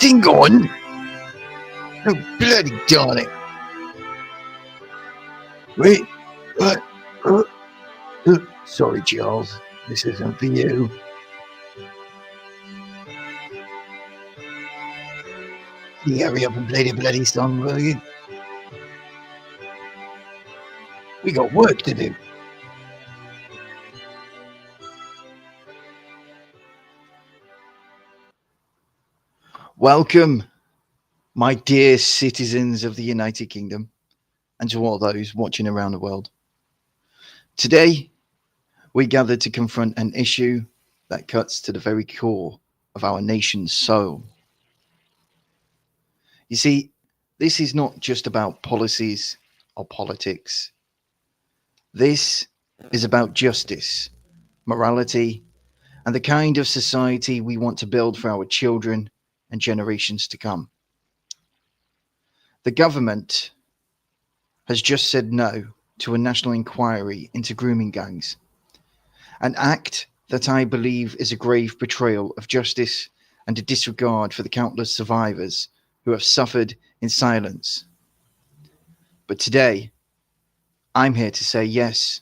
thing on? Oh, bloody darn it. Wait, what? Sorry, Charles. This isn't for you. Can you hurry up and play the bloody song, will you? We got work to do. Welcome, my dear citizens of the United Kingdom, and to all those watching around the world. Today, we gather to confront an issue that cuts to the very core of our nation's soul. You see, this is not just about policies or politics. This is about justice, morality, and the kind of society we want to build for our children and generations to come. The government has just said no to a national inquiry into grooming gangs, an act that I believe is a grave betrayal of justice and a disregard for the countless survivors who have suffered in silence. But today, I'm here to say yes.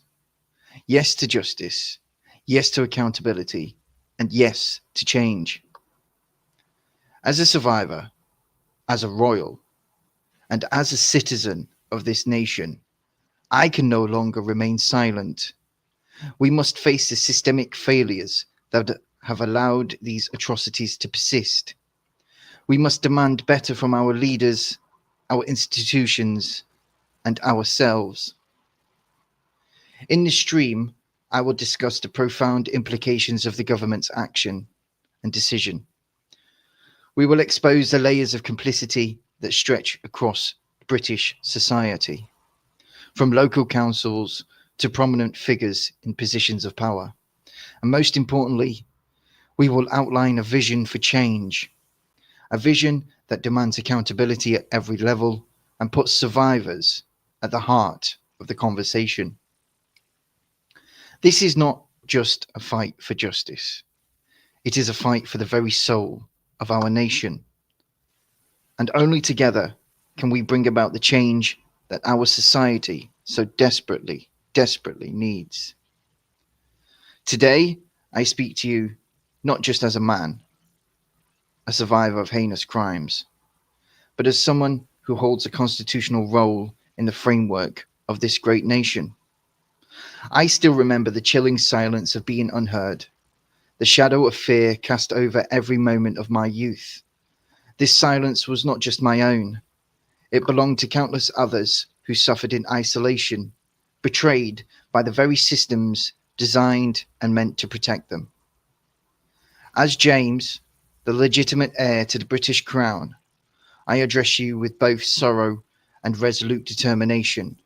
Yes to justice, yes to accountability, and yes to change. As a survivor, as a royal, and as a citizen of this nation, I can no longer remain silent. We must face the systemic failures that have allowed these atrocities to persist. We must demand better from our leaders, our institutions, and ourselves. In this stream, I will discuss the profound implications of the government's action and decision. We will expose the layers of complicity that stretch across British society, from local councils to prominent figures in positions of power. And most importantly, we will outline a vision for change, a vision that demands accountability at every level and puts survivors at the heart of the conversation. This is not just a fight for justice. It is a fight for the very soul of our nation. And only together can we bring about the change that our society so desperately needs. Today, I speak to you not just as a man, a survivor of heinous crimes, but as someone who holds a constitutional role in the framework of this great nation. I still remember the chilling silence of being unheard, the shadow of fear cast over every moment of my youth. This silence was not just my own. It belonged to countless others who suffered in isolation, betrayed by the very systems designed and meant to protect them. As James, the legitimate heir to the British crown, I address you with both sorrow and resolute determination.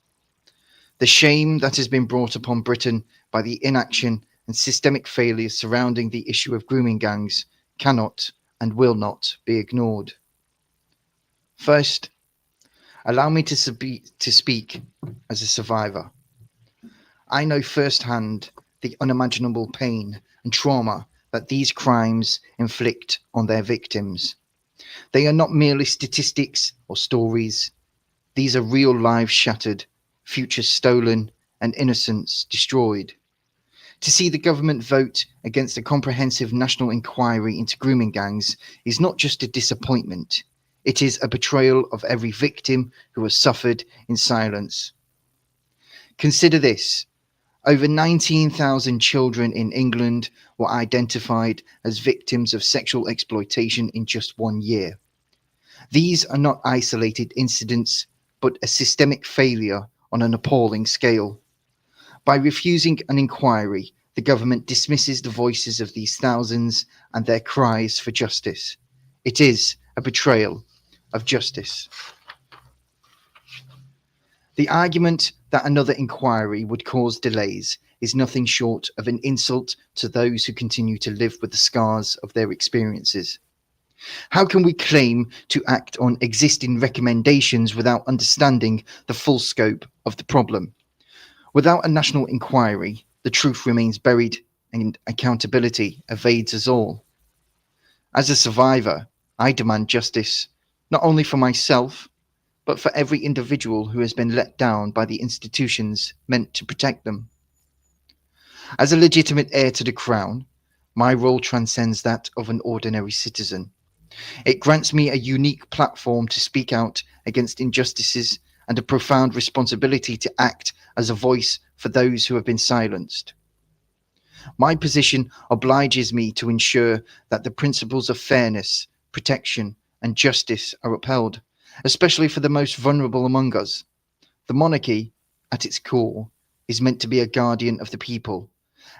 The shame that has been brought upon Britain by the inaction and systemic failures surrounding the issue of grooming gangs cannot and will not be ignored. First, allow me to speak as a survivor. I know firsthand the unimaginable pain and trauma that these crimes inflict on their victims. They are not merely statistics or stories. These are real lives shattered, futures stolen, and innocence destroyed. To see the government vote against a comprehensive national inquiry into grooming gangs is not just a disappointment. It is a betrayal of every victim who has suffered in silence. Consider this. Over 19,000 children in England were identified as victims of sexual exploitation in just 1 year. These are not isolated incidents, but a systemic failure on an appalling scale. By refusing an inquiry, the government dismisses the voices of these thousands and their cries for justice. It is a betrayal of justice. The argument that another inquiry would cause delays is nothing short of an insult to those who continue to live with the scars of their experiences. How can we claim to act on existing recommendations without understanding the full scope of the problem? Without a national inquiry, the truth remains buried and accountability evades us all. As a survivor, I demand justice, not only for myself, but for every individual who has been let down by the institutions meant to protect them. As a legitimate heir to the crown, my role transcends that of an ordinary citizen. It grants me a unique platform to speak out against injustices and a profound responsibility to act as a voice for those who have been silenced. My position obliges me to ensure that the principles of fairness, protection, and justice are upheld, especially for the most vulnerable among us. The monarchy, at its core, is meant to be a guardian of the people,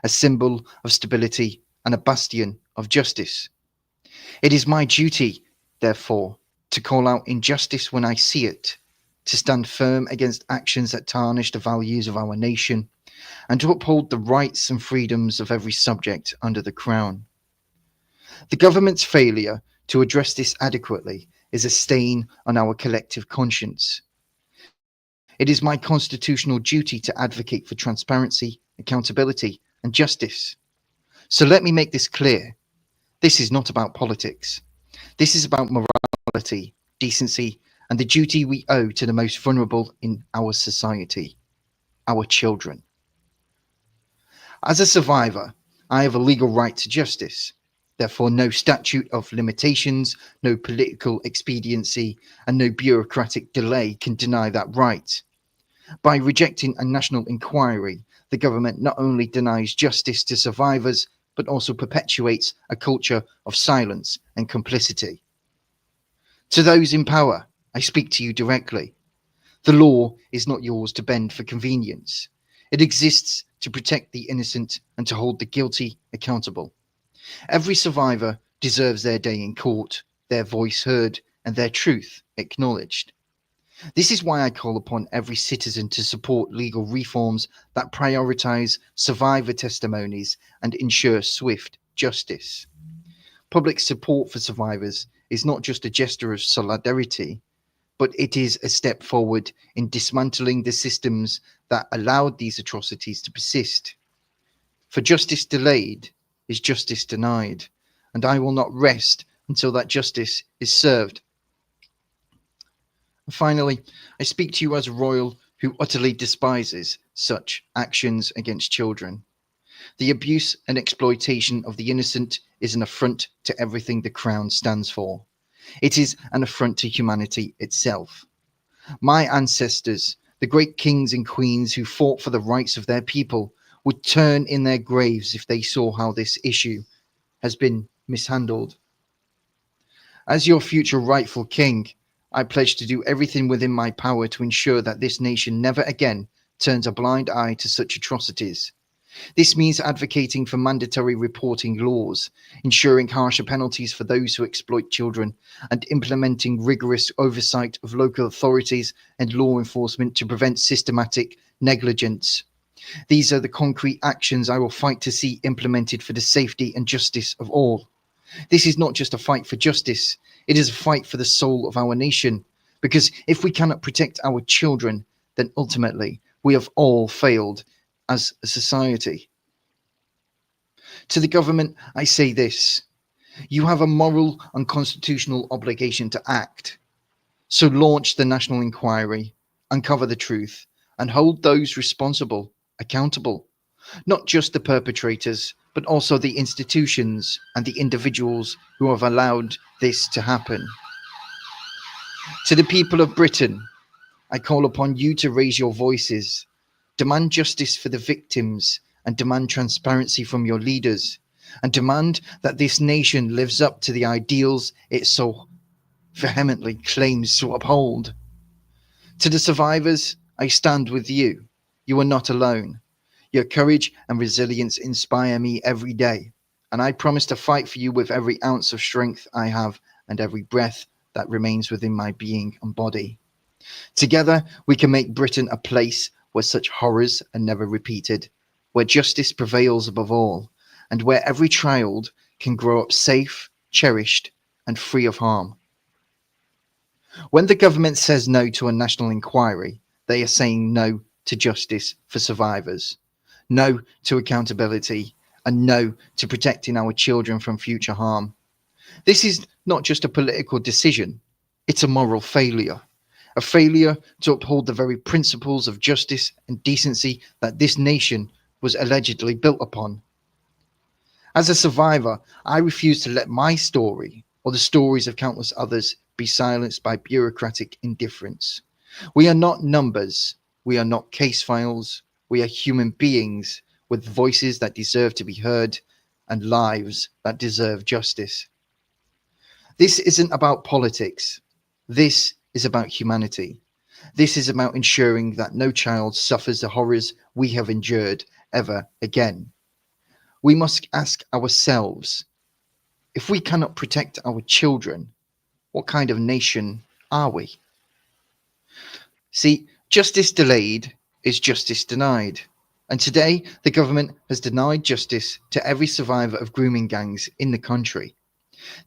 a symbol of stability, and a bastion of justice. It is my duty, therefore, to call out injustice when I see it, to stand firm against actions that tarnish the values of our nation, and to uphold the rights and freedoms of every subject under the crown. The government's failure to address this adequately is a stain on our collective conscience. It is my constitutional duty to advocate for transparency, accountability, and justice. So let me make this clear. This is not about politics. This is about morality, decency, and the duty we owe to the most vulnerable in our society, our children. As a survivor, I have a legal right to justice. Therefore, no statute of limitations, no political expediency, and no bureaucratic delay can deny that right. By rejecting a national inquiry, the government not only denies justice to survivors, but also perpetuates a culture of silence and complicity. To those in power, I speak to you directly. The law is not yours to bend for convenience. It exists to protect the innocent and to hold the guilty accountable. Every survivor deserves their day in court, their voice heard, and their truth acknowledged. This is why I call upon every citizen to support legal reforms that prioritize survivor testimonies and ensure swift justice. Public support for survivors is not just a gesture of solidarity, but it is a step forward in dismantling the systems that allowed these atrocities to persist. For justice delayed is justice denied, and I will not rest until that justice is served. And finally, I speak to you as a royal who utterly despises such actions against children. The abuse and exploitation of the innocent is an affront to everything the crown stands for. It is an affront to humanity itself. My ancestors, the great kings and queens who fought for the rights of their people, would turn in their graves if they saw how this issue has been mishandled. As your future rightful king, I pledge to do everything within my power to ensure that this nation never again turns a blind eye to such atrocities. This means advocating for mandatory reporting laws, ensuring harsher penalties for those who exploit children, and implementing rigorous oversight of local authorities and law enforcement to prevent systematic negligence. These are the concrete actions I will fight to see implemented for the safety and justice of all. This is not just a fight for justice, it is a fight for the soul of our nation. Because if we cannot protect our children, then ultimately we have all failed as a society. To the government, I say this: you have a moral and constitutional obligation to act. So launch the national inquiry, uncover the truth, and hold those responsible accountable. Not just the perpetrators, but also the institutions and the individuals who have allowed this to happen. To the people of Britain, I call upon you to raise your voices, demand justice for the victims, and demand transparency from your leaders, and demand that this nation lives up to the ideals it so vehemently claims to uphold. To the survivors, I stand with you. You are not alone. Your courage and resilience inspire me every day, and I promise to fight for you with every ounce of strength I have and every breath that remains within my being and body. Together, we can make Britain a place where such horrors are never repeated, where justice prevails above all, and where every child can grow up safe, cherished, and free of harm. When the government says no to a national inquiry, they are saying no to justice for survivors, no to accountability, and no to protecting our children from future harm. This is not just a political decision, it's a moral failure. A failure to uphold the very principles of justice and decency that this nation was allegedly built upon. As a survivor, I refuse to let my story, or the stories of countless others, be silenced by bureaucratic indifference. We are not numbers, we are not case files, we are human beings with voices that deserve to be heard and lives that deserve justice. This isn't about politics, this is about humanity. This is about ensuring that no child suffers the horrors we have endured ever again. We must ask ourselves, if we cannot protect our children, what kind of nation are we? See, justice delayed is justice denied. And today, the government has denied justice to every survivor of grooming gangs in the country.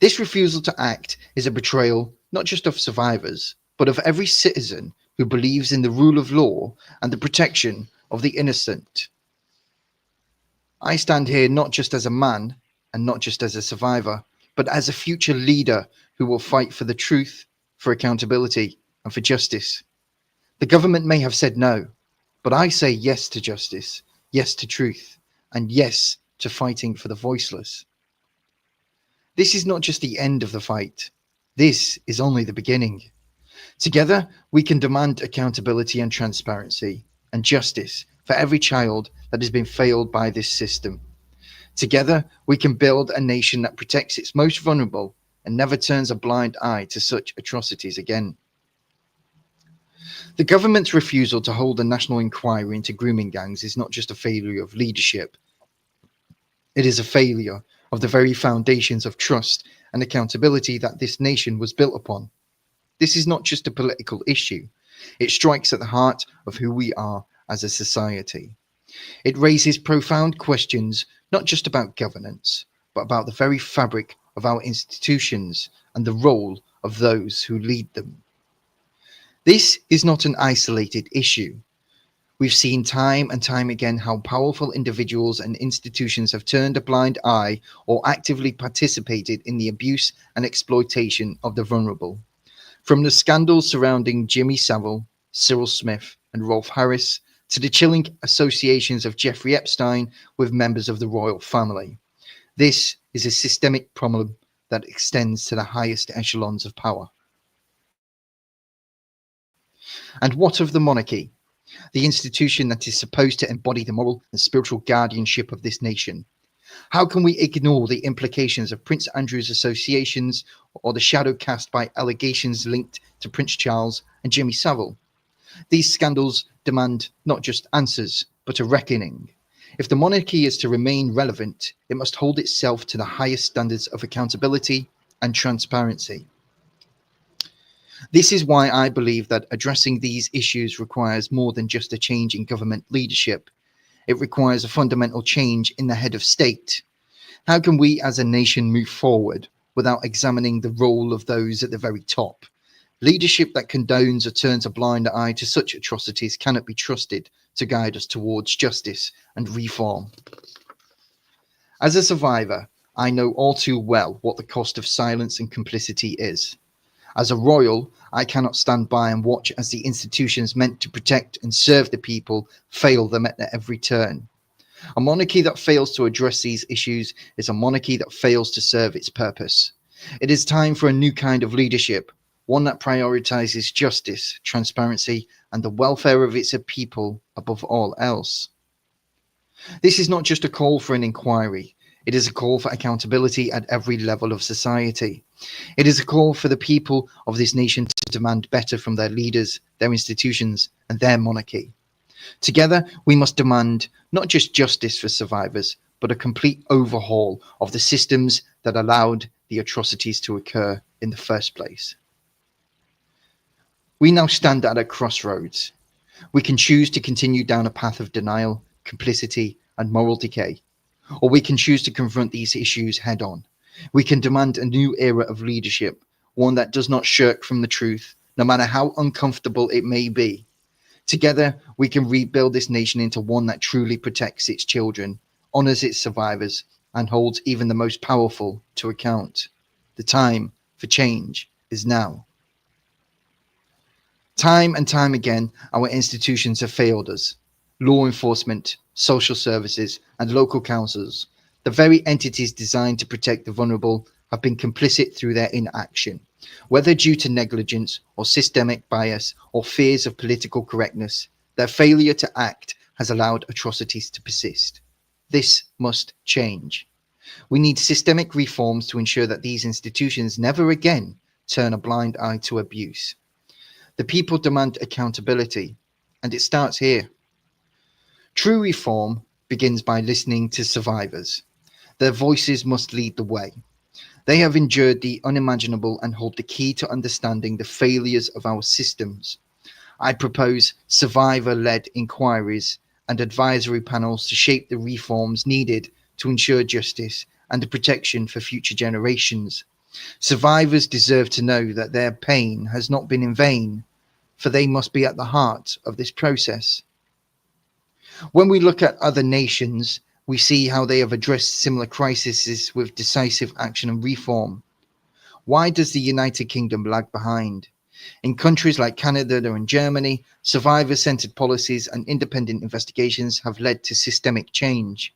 This refusal to act is a betrayal not just of survivors, but of every citizen who believes in the rule of law and the protection of the innocent. I stand here not just as a man and not just as a survivor, but as a future leader who will fight for the truth, for accountability, and for justice. The government may have said no, but I say yes to justice, yes to truth, and yes to fighting for the voiceless. This is not just the end of the fight. This is only the beginning. Together, we can demand accountability and transparency and justice for every child that has been failed by this system. Together, we can build a nation that protects its most vulnerable and never turns a blind eye to such atrocities again. The government's refusal to hold a national inquiry into grooming gangs is not just a failure of leadership, it is a failure of the very foundations of trust and accountability that this nation was built upon. This is not just a political issue, it strikes at the heart of who we are as a society. It raises profound questions not just about governance, but about the very fabric of our institutions and the role of those who lead them. This is not an isolated issue. We've seen time and time again how powerful individuals and institutions have turned a blind eye or actively participated in the abuse and exploitation of the vulnerable. From the scandals surrounding Jimmy Savile, Cyril Smith, and Rolf Harris, to the chilling associations of Jeffrey Epstein with members of the royal family. This is a systemic problem that extends to the highest echelons of power. And what of the monarchy, the institution that is supposed to embody the moral and spiritual guardianship of this nation? How can we ignore the implications of Prince Andrew's associations or the shadow cast by allegations linked to Prince Charles and Jimmy Savile? These scandals demand not just answers, but a reckoning. If the monarchy is to remain relevant, it must hold itself to the highest standards of accountability and transparency. This is why I believe that addressing these issues requires more than just a change in government leadership. It requires a fundamental change in the head of state. How can we as a nation move forward without examining the role of those at the very top? Leadership that condones or turns a blind eye to such atrocities cannot be trusted to guide us towards justice and reform. As a survivor, I know all too well what the cost of silence and complicity is. As a royal, I cannot stand by and watch as the institutions meant to protect and serve the people fail them at every turn. A monarchy that fails to address these issues is a monarchy that fails to serve its purpose. It is time for a new kind of leadership, one that prioritizes justice, transparency, and the welfare of its people above all else. This is not just a call for an inquiry. It is a call for accountability at every level of society. It is a call for the people of this nation to demand better from their leaders, their institutions, and their monarchy. Together, we must demand not just justice for survivors, but a complete overhaul of the systems that allowed the atrocities to occur in the first place. We now stand at a crossroads. We can choose to continue down a path of denial, complicity, and moral decay, or we can choose to confront these issues head on. We can demand a new era of leadership, one that does not shirk from the truth, no matter how uncomfortable it may be. Together, we can rebuild this nation into one that truly protects its children, honors its survivors, and holds even the most powerful to account. The time for change is now. Time and time again, our institutions have failed us. Law enforcement, social services, and local councils, the very entities designed to protect the vulnerable, have been complicit through their inaction. Whether due to negligence or systemic bias or fears of political correctness, their failure to act has allowed atrocities to persist. This must change. We need systemic reforms to ensure that these institutions never again turn a blind eye to abuse. The people demand accountability, and it starts here. True reform begins by listening to survivors. Their voices must lead the way. They have endured the unimaginable and hold the key to understanding the failures of our systems. I propose survivor led inquiries and advisory panels to shape the reforms needed to ensure justice and protection for future generations. Survivors deserve to know that their pain has not been in vain, for they must be at the heart of this process. When we look at other nations, we see how they have addressed similar crises with decisive action and reform. Why does the United Kingdom lag behind? In countries like Canada and Germany, survivor-centered policies and independent investigations have led to systemic change.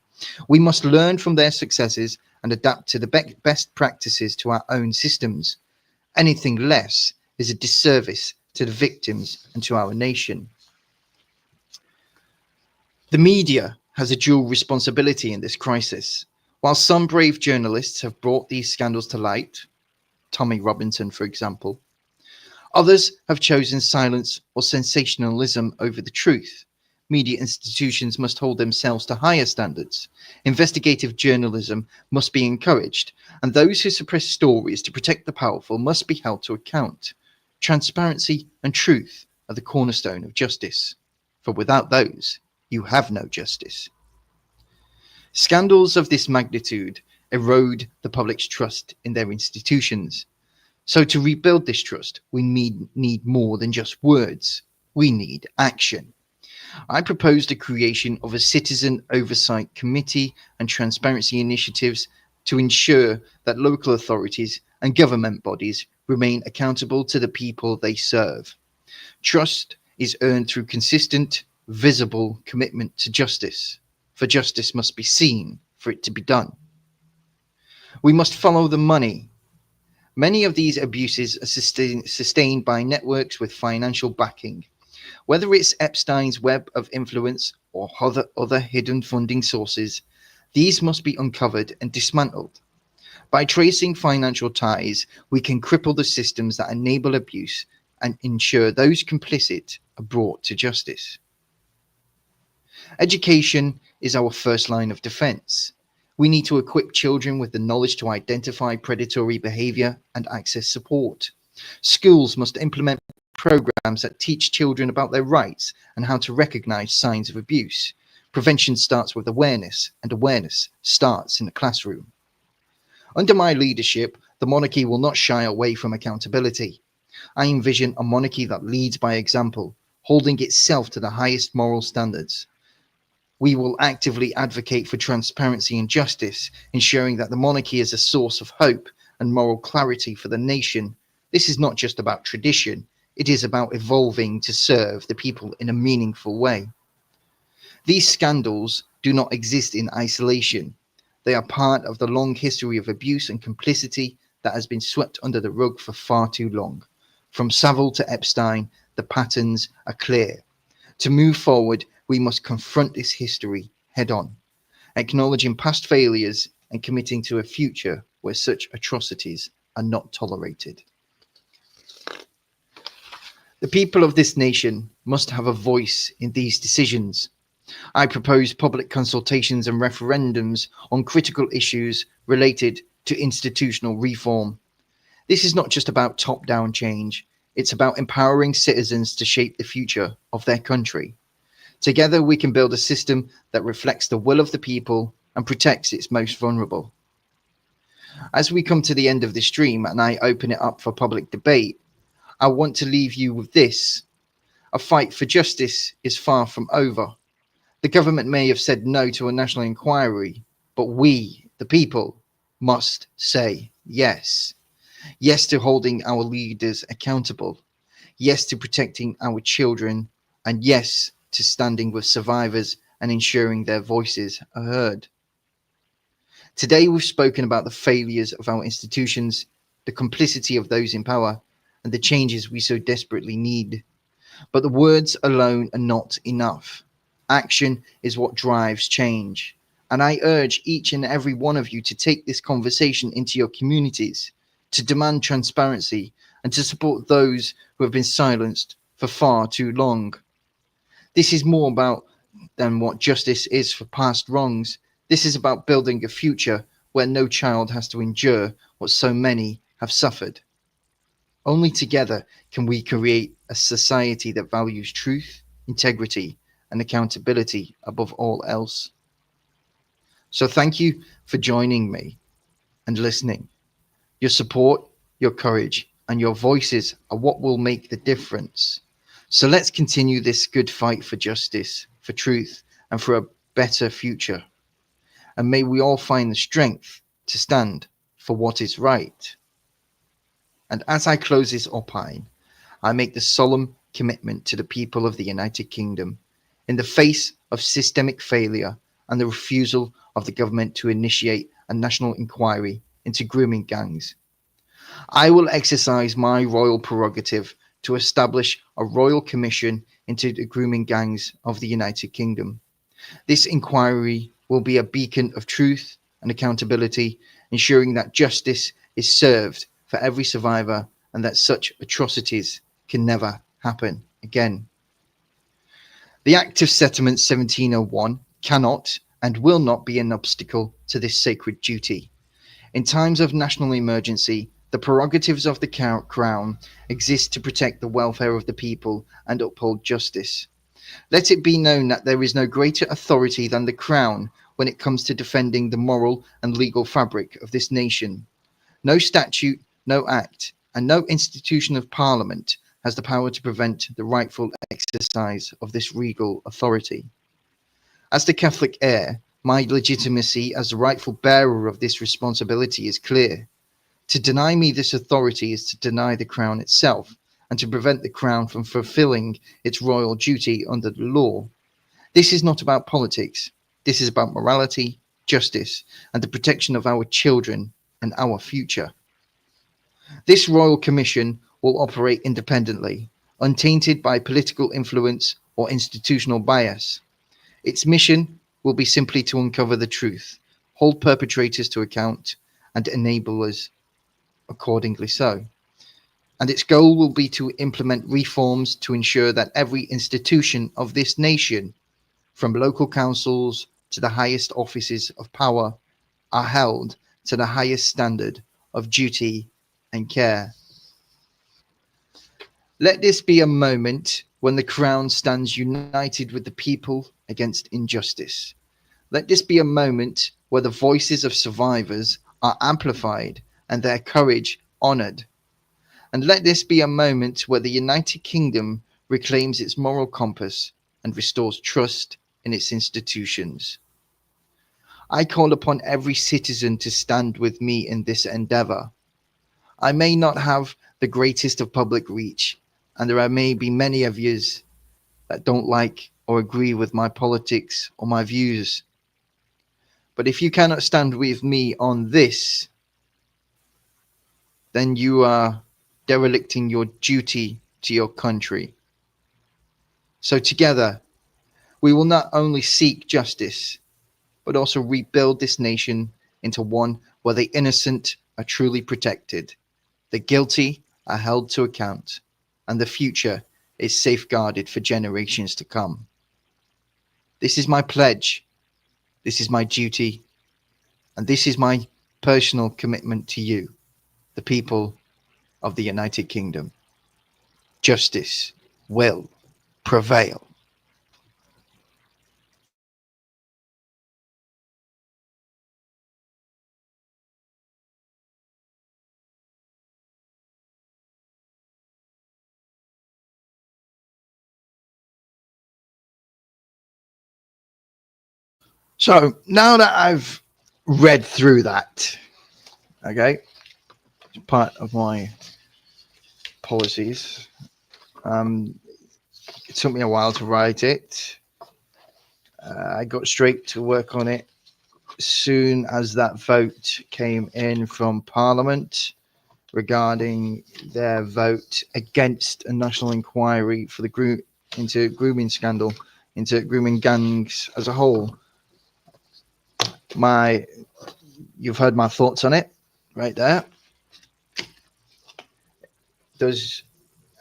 We must learn from their successes and adapt to the best practices to our own systems. Anything less is a disservice to the victims and to our nation. The media has a dual responsibility in this crisis. While some brave journalists have brought these scandals to light, Tommy Robinson, for example, others have chosen silence or sensationalism over the truth. Media institutions must hold themselves to higher standards. Investigative journalism must be encouraged, and those who suppress stories to protect the powerful must be held to account. Transparency and truth are the cornerstone of justice, for without those, you have no justice. Scandals of this magnitude erode the public's trust in their institutions. So to rebuild this trust, we need more than just words. We need action. I propose the creation of a citizen oversight committee and transparency initiatives to ensure that local authorities and government bodies remain accountable to the people they serve. Trust is earned through consistent, visible commitment to justice, for justice must be seen for it to be done. We must follow the money. Many of these abuses are sustained by networks with financial backing. Whether it's Epstein's web of influence or other hidden funding sources, these must be uncovered and dismantled. By tracing financial ties, we can cripple the systems that enable abuse and ensure those complicit are brought to justice. Education is our first line of defense. We need to equip children with the knowledge to identify predatory behavior and access support. Schools must implement programs that teach children about their rights and how to recognize signs of abuse. Prevention starts with awareness, and awareness starts in the classroom. Under my leadership, the monarchy will not shy away from accountability. I envision a monarchy that leads by example, holding itself to the highest moral standards. We will actively advocate for transparency and justice, ensuring that the monarchy is a source of hope and moral clarity for the nation. This is not just about tradition, it is about evolving to serve the people in a meaningful way. These scandals do not exist in isolation. They are part of the long history of abuse and complicity that has been swept under the rug for far too long. From Savile to Epstein, the patterns are clear. To move forward, we must confront this history head on, acknowledging past failures and committing to a future where such atrocities are not tolerated. The people of this nation must have a voice in these decisions. I propose public consultations and referendums on critical issues related to institutional reform. This is not just about top-down change, it's about empowering citizens to shape the future of their country. Together we can build a system that reflects the will of the people and protects its most vulnerable. As we come to the end of this stream and I open it up for public debate, I want to leave you with this. A fight for justice is far from over. The government may have said no to a national inquiry, but we, the people, must say yes. Yes to holding our leaders accountable. Yes to protecting our children. And yes to standing with survivors and ensuring their voices are heard. Today, we've spoken about the failures of our institutions, the complicity of those in power, and the changes we so desperately need. But the words alone are not enough. Action is what drives change. And I urge each and every one of you to take this conversation into your communities, to demand transparency, and to support those who have been silenced for far too long. This is more about than what justice is for past wrongs. This is about building a future where no child has to endure what so many have suffered. Only together can we create a society that values truth, integrity, and accountability above all else. So, thank you for joining me and listening. Your support, your courage, and your voices are what will make the difference. So, let's continue this good fight for justice, for truth, and for a better future. And may we all find the strength to stand for what is right. And as I close this opine, I make the solemn commitment to the people of the United Kingdom, in the face of systemic failure and the refusal of the government to initiate a national inquiry into grooming gangs, I will exercise my royal prerogative to establish a royal commission into the grooming gangs of the United Kingdom. This inquiry will be a beacon of truth and accountability, ensuring that justice is served for every survivor and that such atrocities can never happen again. The Act of Settlement 1701 cannot and will not be an obstacle to this sacred duty. In times of national emergency, the prerogatives of the Crown exist to protect the welfare of the people and uphold justice. Let it be known that there is no greater authority than the Crown when it comes to defending the moral and legal fabric of this nation. No statute, no act, and no institution of Parliament has the power to prevent the rightful exercise of this regal authority. As the Catholic heir, my legitimacy as the rightful bearer of this responsibility is clear. To deny me this authority is to deny the Crown itself, and to prevent the Crown from fulfilling its royal duty under the law. This is not about politics. This is about morality, justice, and the protection of our children and our future. This Royal Commission will operate independently, untainted by political influence or institutional bias. Its mission will be simply to uncover the truth, hold perpetrators to account, and enablers accordingly so. And its goal will be to implement reforms to ensure that every institution of this nation, from local councils to the highest offices of power, are held to the highest standard of duty and care. Let this be a moment when the Crown stands united with the people against injustice. Let this be a moment where the voices of survivors are amplified and their courage honoured. And let this be a moment where the United Kingdom reclaims its moral compass and restores trust in its institutions. I call upon every citizen to stand with me in this endeavour. I may not have the greatest of public reach, and there may be many of yous that don't like or agree with my politics or my views. But if you cannot stand with me on this, then you are derelicting your duty to your country. So together, we will not only seek justice, but also rebuild this nation into one where the innocent are truly protected, the guilty are held to account, and the future is safeguarded for generations to come. This is my pledge, this is my duty, and this is my personal commitment to you, the people of the United Kingdom. Justice will prevail. So now that I've read through that, okay, part of my policies. Um, it took me a while to write it. I got straight to work on it as soon as that vote came in from Parliament regarding their vote against a national inquiry for the into grooming scandal, into grooming gangs as a whole. My, you've heard my thoughts on it, right there. Does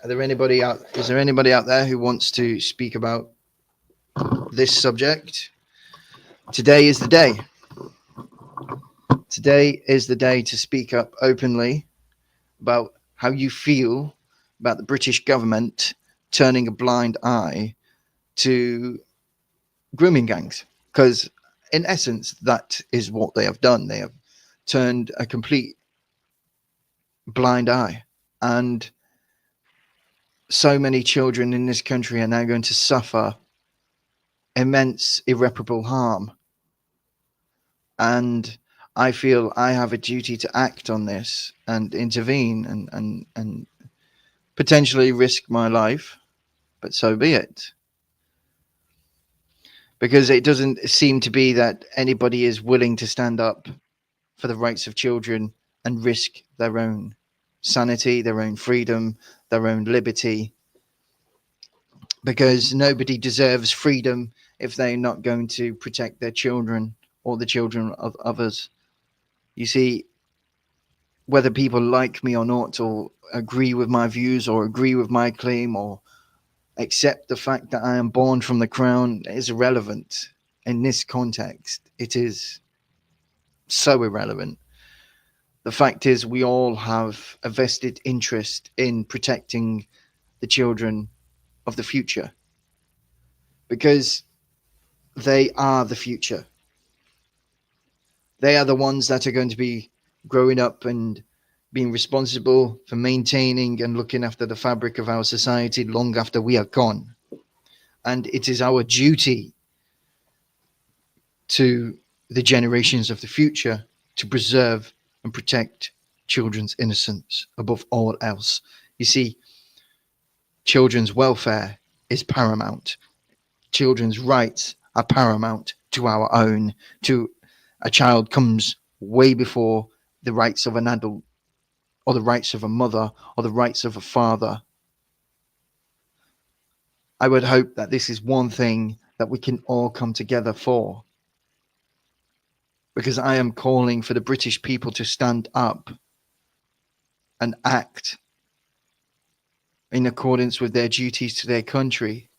are there anybody out? Is there anybody out there who wants to speak about this subject? Today is the day. Today is the day to speak up openly about how you feel about the British government turning a blind eye to grooming gangs. Because, in essence, that is what they have done. They have turned a complete blind eye. And so many children in this country are now going to suffer immense, irreparable harm. And I feel I have a duty to act on this and intervene and potentially risk my life, but so be it. Because it doesn't seem to be that anybody is willing to stand up for the rights of children and risk their own sanity, their own freedom, their own liberty. Because nobody deserves freedom if they're not going to protect their children or the children of others. You see, whether people like me or not, or agree with my views, or agree with my claim, or accept the fact that I am born from the crown is irrelevant in this context. It is so irrelevant. The fact is, we all have a vested interest in protecting the children of the future because they are the future. They are the ones that are going to be growing up and being responsible for maintaining and looking after the fabric of our society long after we are gone. And it is our duty to the generations of the future to preserve and protect children's innocence above all else. You see, children's welfare is paramount. Children's rights are paramount to our own. To a child comes way before the rights of an adult, or the rights of a mother, or the rights of a father. I would hope that this is one thing that we can all come together for. Because I am calling for the British people to stand up and act in accordance with their duties to their country,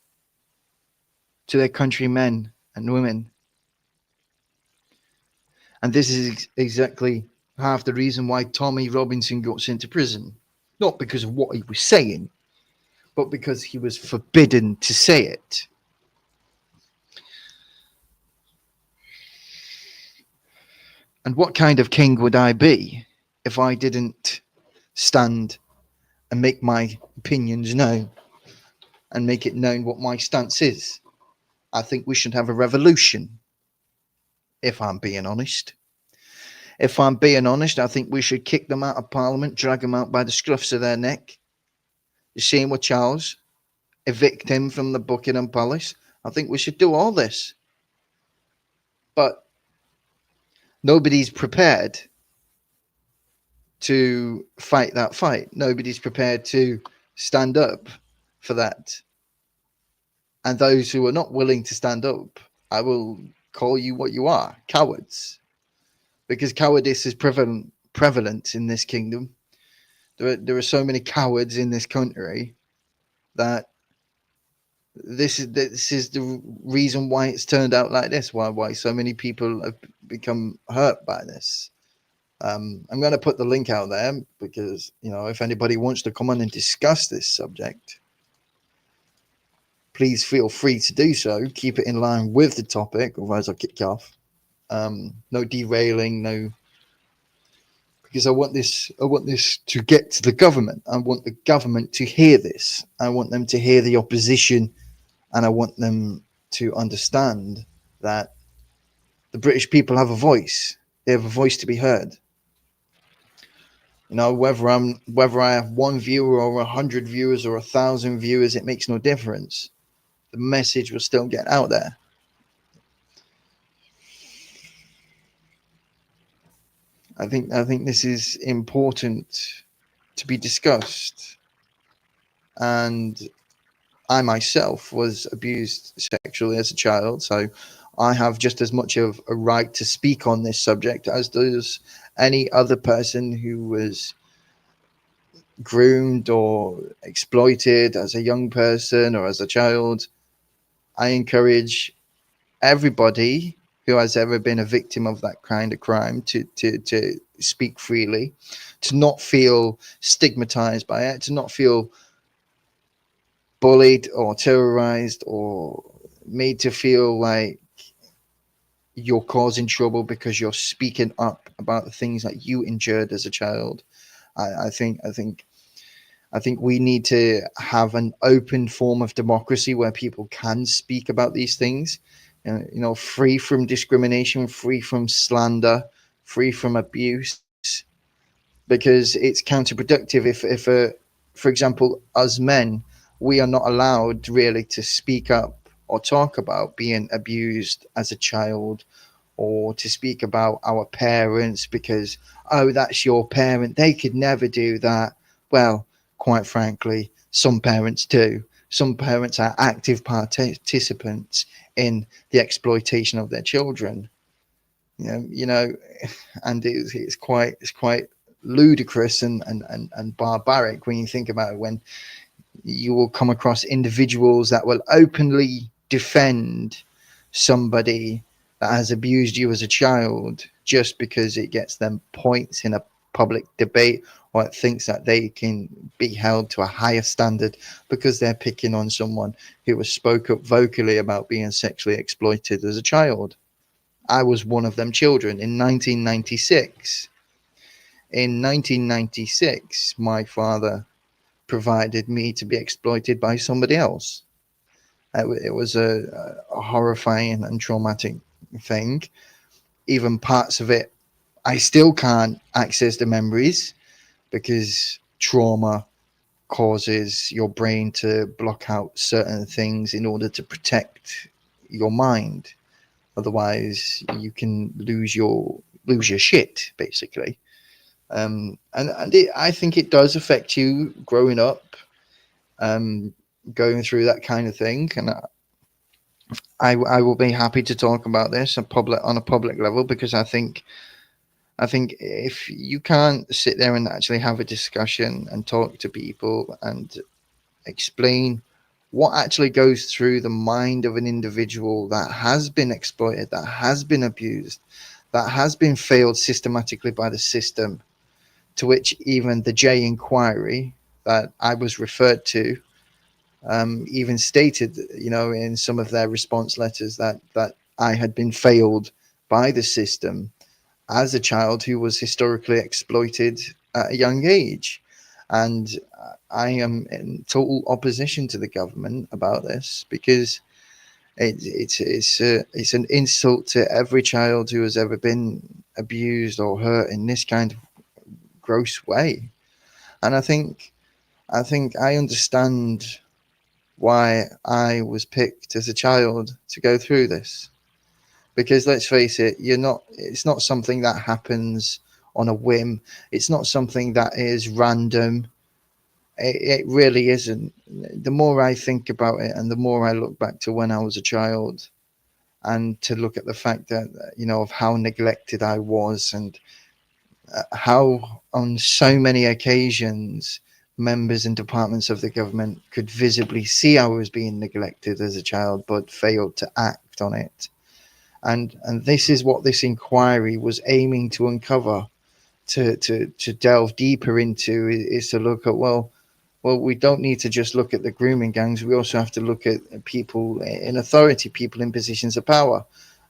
to their countrymen and women. And this is exactly half the reason why Tommy Robinson got sent to prison. Not because of what he was saying, but because he was forbidden to say it. And what kind of king would I be if I didn't stand and make my opinions known and make it known what my stance is? I think we should have a revolution, if I'm being honest. If I'm being honest, I think we should kick them out of Parliament, drag them out by the scruffs of their neck. The same with Charles, evict him from the Buckingham Palace. I think we should do all this. But nobody's prepared to fight that fight. Nobody's prepared to stand up for that. And those who are not willing to stand up, I will call you what you are, cowards. Because cowardice is prevalent in this kingdom. There are so many cowards in this country that this is the reason why it's turned out like this. Why so many people have become hurt by this. I'm going to put the link out there because if anybody wants to come on and discuss this subject, please feel free to do so. Keep it in line with the topic, otherwise I'll kick you off. No derailing, no. Because I want this to get to the government. I want the government to hear this. I want them to hear the opposition, and I want them to understand that the British people have a voice. They have a voice to be heard. Whether I have one viewer or 100 viewers or 1,000 viewers, it makes no difference. The message will still get out there. I think this is important to be discussed. And I myself was abused sexually as a child, so I have just as much of a right to speak on this subject as does any other person who was groomed or exploited as a young person or as a child. I encourage everybody who has ever been a victim of that kind of crime to speak freely, to not feel stigmatized by it, to not feel bullied or terrorized or made to feel like you're causing trouble because you're speaking up about the things that you endured as a child. I think we need to have an open form of democracy where people can speak about these things, free from discrimination, free from slander, free from abuse, because it's counterproductive for example, us men, we are not allowed really to speak up or talk about being abused as a child, or to speak about our parents because, oh, that's your parent, they could never do that. Well, quite frankly, some parents do. Some parents are active participants in the exploitation of their children. And it's quite ludicrous and barbaric when you think about it, when you will come across individuals that will openly defend somebody that has abused you as a child just because it gets them points in a public debate, or it thinks that they can be held to a higher standard because they're picking on someone who was spoke up vocally about being sexually exploited as a child. I was one of them children in 1996. In 1996, my father provided me to be exploited by somebody else. It was a horrifying and traumatic thing. Even parts of it, I still can't access the memories because trauma causes your brain to block out certain things in order to protect your mind. Otherwise, you can lose your shit, basically. I think it does affect you growing up, um, going through that kind of thing. And I will be happy to talk about this on a public level, because I think if you can't sit there and actually have a discussion and talk to people and explain what actually goes through the mind of an individual that has been exploited, that has been abused, that has been failed systematically by the system, to which even the J inquiry that I was referred to even stated, in some of their response letters, that I had been failed by the system as a child who was historically exploited at a young age. And I am in total opposition to the government about this, because it's an insult to every child who has ever been abused or hurt in this kind of gross way. And I think I understand why I was picked as a child to go through this. Because let's face it, it's not something that happens on a whim. It's not something that is random. It really isn't. The more I think about it and the more I look back to when I was a child, and to look at the fact that, of how neglected I was, and how on so many occasions members and departments of the government could visibly see I was being neglected as a child but failed to act on it. And this is what this inquiry was aiming to uncover, to delve deeper into, is to look at, well, we don't need to just look at the grooming gangs. We also have to look at people in authority, people in positions of power.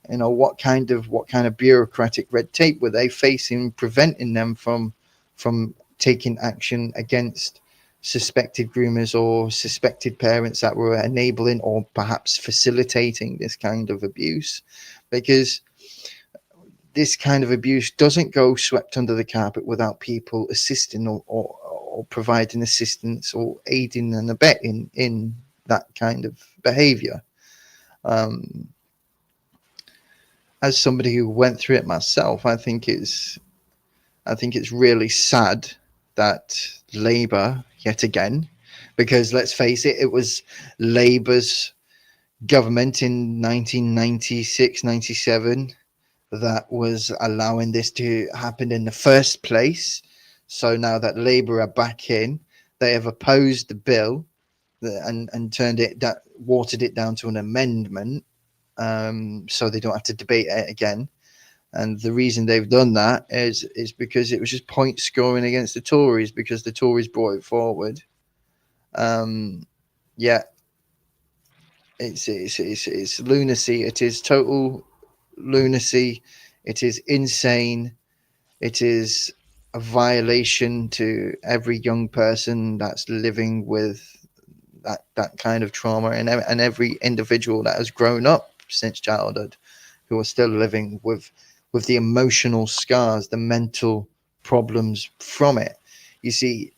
What kind of bureaucratic red tape were they facing, preventing them from taking action against suspected groomers or suspected parents that were enabling or perhaps facilitating this kind of abuse. Because this kind of abuse doesn't go swept under the carpet without people assisting or providing assistance or aiding and abetting in that kind of behavior. Um, as somebody who went through it myself, I think it's really sad that Labour, yet again, because let's face it, it was Labour's government in 1996, 97 that was allowing this to happen in the first place. So now that Labour are back in, they have opposed the bill and turned it that watered it down to an amendment, so they don't have to debate it again. And the reason they've done that is because it was just point scoring against the Tories because the Tories brought it forward. Um, yeah, it's lunacy. It is total lunacy. It is insane. It is a violation to every young person that's living with that kind of trauma, and every individual that has grown up since childhood who are still living with the emotional scars, the mental problems from it. You see,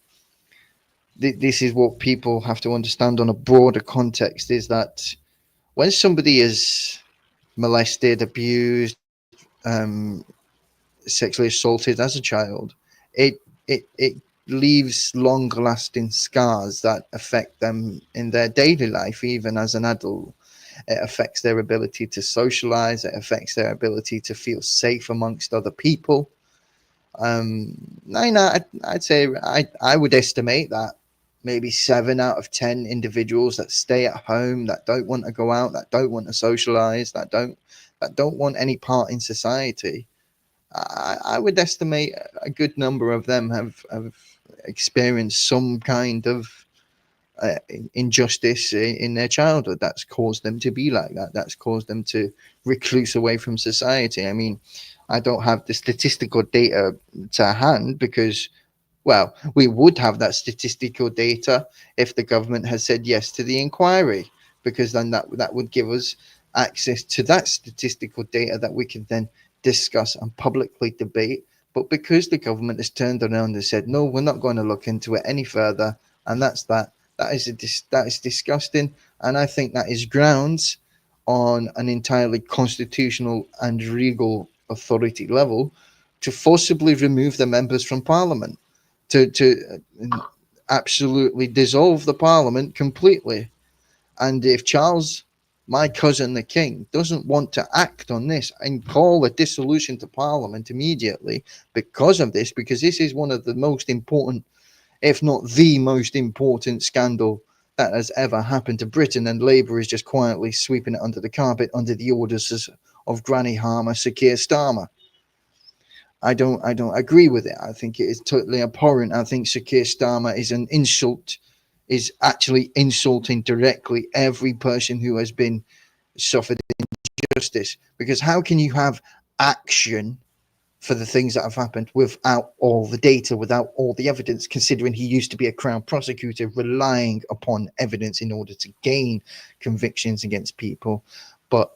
this is what people have to understand on a broader context: is that when somebody is molested, abused, sexually assaulted as a child, it leaves long lasting scars that affect them in their daily life, even as an adult. It affects their ability to socialize, it affects their ability to feel safe amongst other people. I'd say I would estimate that maybe 7 out of 10 individuals that stay at home, that don't want to go out, that don't want to socialize, that don't want any part in society. I would estimate a good number of them have experienced some kind of injustice in their childhood that's caused them to be like that. That's caused them to recluse away from society. I mean, I don't have the statistical data to hand because, well, we would have that statistical data if the government had said yes to the inquiry, because then that would give us access to that statistical data that we can then discuss and publicly debate. But because the government has turned around and said, no, we're not going to look into it any further, and that's that. That is disgusting, and I think that is grounds on an entirely constitutional and legal authority level to forcibly remove the members from Parliament, to absolutely dissolve the Parliament completely. And if Charles, my cousin the King, doesn't want to act on this and call a dissolution to Parliament immediately because of this, because this is one of the most important, if not the most important scandal that has ever happened to Britain, and Labour is just quietly sweeping it under the carpet under the orders of Granny Harmer, Sir Keir Starmer. I don't agree with it. I think it is totally abhorrent. I think Sir Keir Starmer is an insult, is actually insulting directly every person who has been suffered injustice. Because how can you have action for the things that have happened without all the data, without all the evidence, considering he used to be a Crown prosecutor relying upon evidence in order to gain convictions against people? But,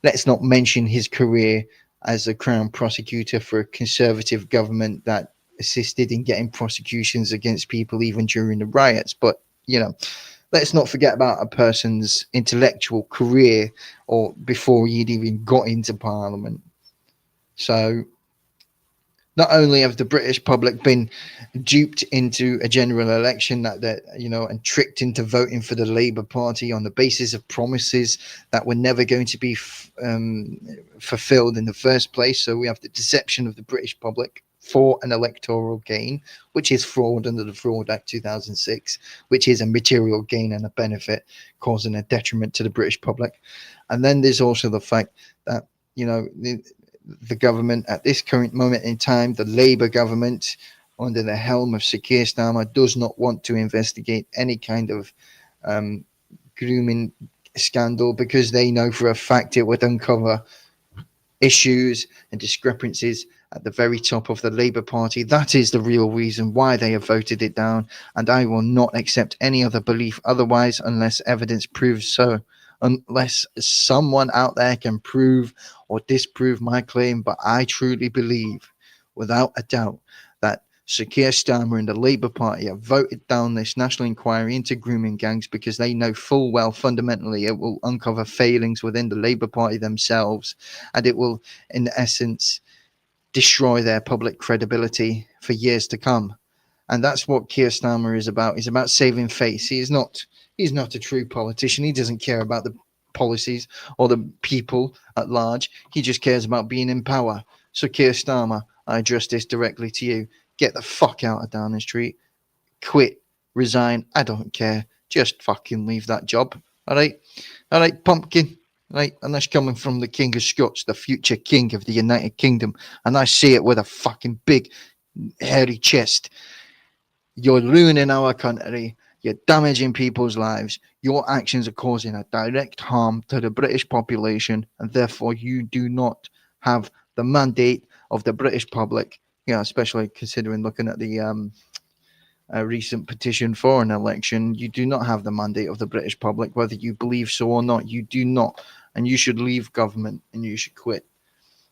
let's not mention his career as a Crown prosecutor for a Conservative government that assisted in getting prosecutions against people even during the riots. But, let's not forget about a person's intellectual career or before he'd even got into Parliament. So not only have the British public been duped into a general election and tricked into voting for the Labour Party on the basis of promises that were never going to be fulfilled in the first place. So we have the deception of the British public for an electoral gain, which is fraud under the Fraud Act 2006, which is a material gain and a benefit causing a detriment to the British public. And then there's also the fact that, the government at this current moment in time, the Labour government under the helm of Sir Keir Starmer, does not want to investigate any kind of grooming scandal because they know for a fact it would uncover issues and discrepancies at the very top of the Labour Party. That is the real reason why they have voted it down, and I will not accept any other belief otherwise unless evidence proves so. unless someone out there can prove or disprove my claim. But I truly believe, without a doubt, that Sir Keir Starmer and the Labour Party have voted down this national inquiry into grooming gangs because they know full well fundamentally it will uncover failings within the Labour Party themselves, and it will, in essence, destroy their public credibility for years to come. And that's what Keir Starmer is about. He's about saving face. He's not a true politician. He doesn't care about the policies or the people at large. He just cares about being in power. So Keir Starmer, I address this directly to you. Get the fuck out of Downing Street. Quit. Resign. I don't care. Just fucking leave that job. All right? All right, pumpkin. Right? And that's coming from the King of Scots, the future King of the United Kingdom. And I say it with a fucking big, hairy chest. You're ruining our country. You're damaging people's lives. Your actions are causing a direct harm to the British population, and therefore you do not have the mandate of the British public. You know, especially considering looking at the recent petition for an election, you do not have the mandate of the British public, whether you believe so or not. You do not, and you should leave government and you should quit.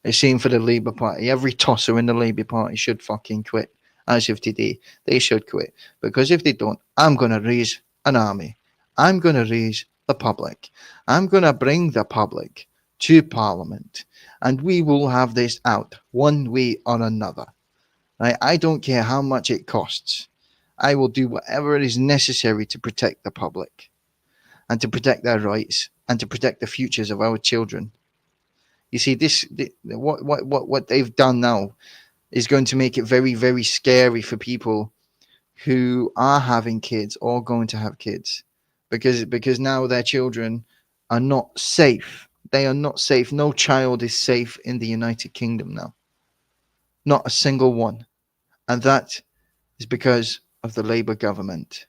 The same for the Labour Party. Every tosser in the Labour Party should fucking quit. As of today, they should quit. Because if they don't, I'm going to raise an army. I'm going to raise the public. I'm going to bring the public to Parliament. And we will have this out one way or another. Right? I don't care how much it costs. I will do whatever is necessary to protect the public and to protect their rights and to protect the futures of our children. You see, what they've done now is going to make it very, very scary for people who are having kids or going to have kids, because now their children are not safe. They are not safe. No child is safe in the United Kingdom now. Not a single one. And that is because of the Labour government.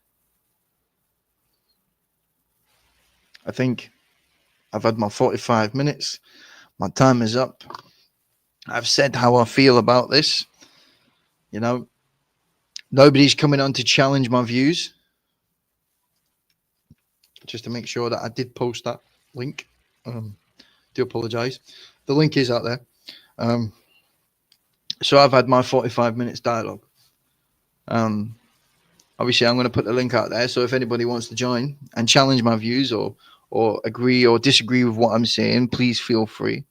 I think I've had my 45 minutes. My time is up. I've said how I feel about this. You know, nobody's coming on to challenge my views. Just to make sure that I did post that link. Do apologise. The link is out there. So I've had my 45 minutes dialogue. Obviously, I'm going to put the link out there. So if anybody wants to join and challenge my views or agree or disagree with what I'm saying, please feel free.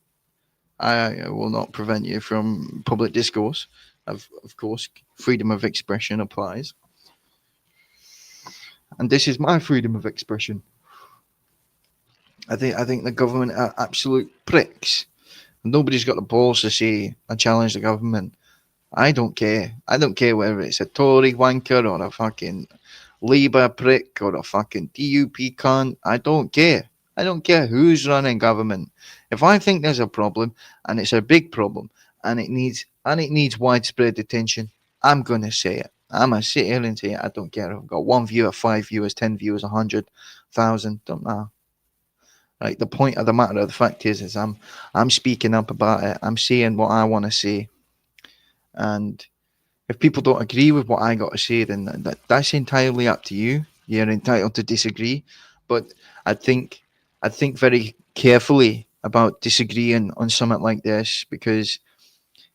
I will not prevent you from public discourse. Of course, freedom of expression applies. And this is my freedom of expression. I think the government are absolute pricks. Nobody's got the balls to say I challenge the government. I don't care. I don't care whether it's a Tory wanker or a fucking Labour prick or a fucking DUP cunt. I don't care. I don't care who's running government. If I think there's a problem and it's a big problem and it needs widespread attention, I'm gonna say it. I'm gonna sit here and say it. I don't care if I've got 1 viewer, 5 viewers, 10 viewers, 100,000. Don't know. Right. The point of the matter of the fact is I'm speaking up about it. I'm saying what I want to say. And if people don't agree with what I got to say, then that's entirely up to you. You're entitled to disagree. But I think very carefully about disagreeing on something like this, because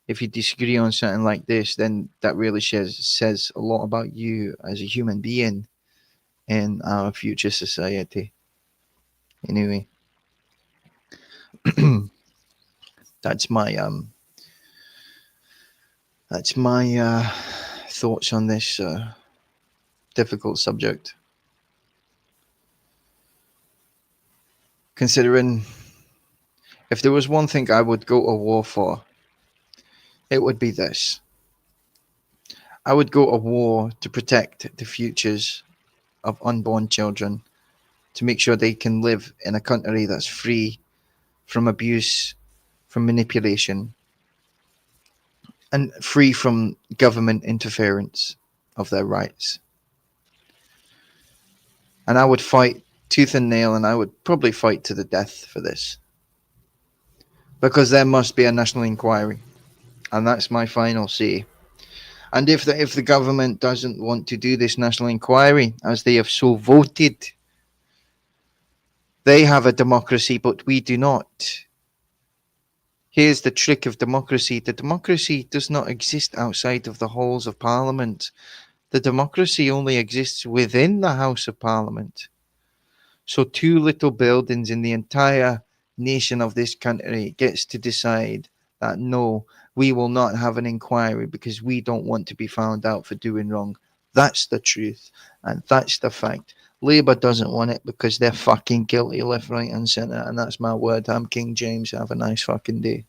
if you disagree on something like this, then that really says a lot about you as a human being in our future society. Anyway, that's my thoughts on this difficult subject. Considering if there was one thing I would go to war for, it would be this. I would go to war to protect the futures of unborn children, to make sure they can live in a country that's free from abuse, from manipulation, and free from government interference of their rights. And I would fight tooth and nail, and I would probably fight to the death for this. Because there must be a national inquiry. And that's my final say. And if the government doesn't want to do this national inquiry, as they have so voted, They have a democracy, but we do not. Here's the trick of democracy: the democracy does not exist outside of the halls of Parliament. The democracy only exists within the House of Parliament. So, two little buildings in the entire nation of this country gets to decide that no, we will not have an inquiry because we don't want to be found out for doing wrong. That's the truth, and that's the fact. Labour doesn't want it because they're fucking guilty left, right, and centre, and that's my word. I'm King James. Have a nice fucking day.